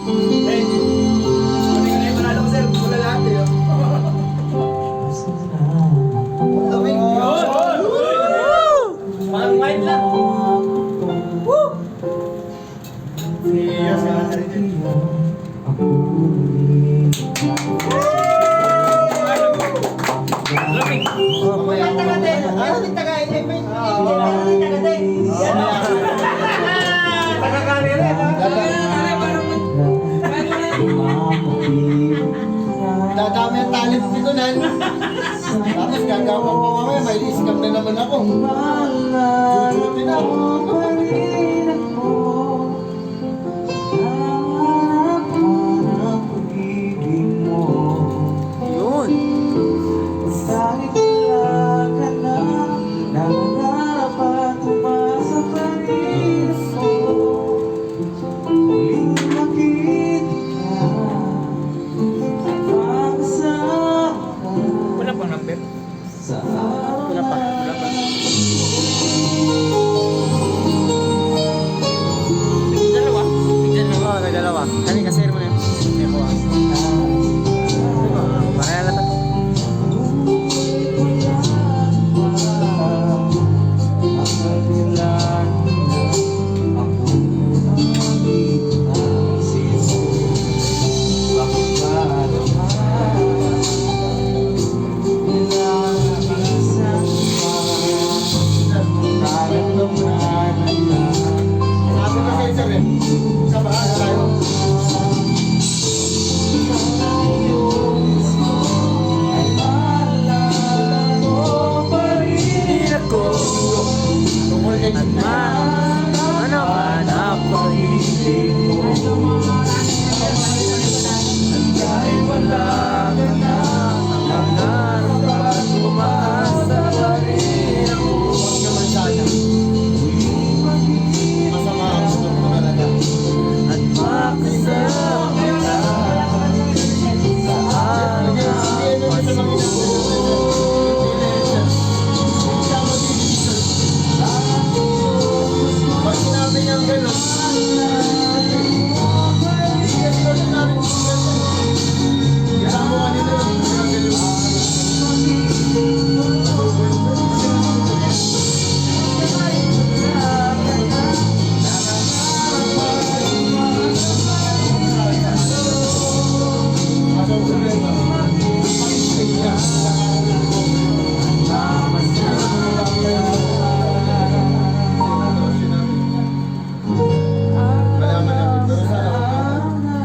Eh, hindi ka na yung panalo ko, sir. Wala lahat eh. Lamig. Parang wine lang. Yes, lamig. Dadami ang talent ni Kunan. Tapos gagawin pa mamaya, may scam na naman ako. Jujutin na ako. Yun. Wala pang number. Wala pa. Wala pa. Dalawa. Oo, nagdalawa. Kani kasi mo yun. May buwa. Pareha lang tayo. Sabi ko sa'yo, sir, kabahan tayo. Hirap ko. Tungkol kay At ano man ang pag-ibig mo. At kahit wala ka na ang narapat, umaasa pa rin ako. Huwag naman sana. Masama ang gusto ko talaga. At makasama ka sa aking Pag sinabi niyang gano'n, hindi kasi kasi namin kasama ka nila yung gano'n. Malaman namin, pero sana huwag na.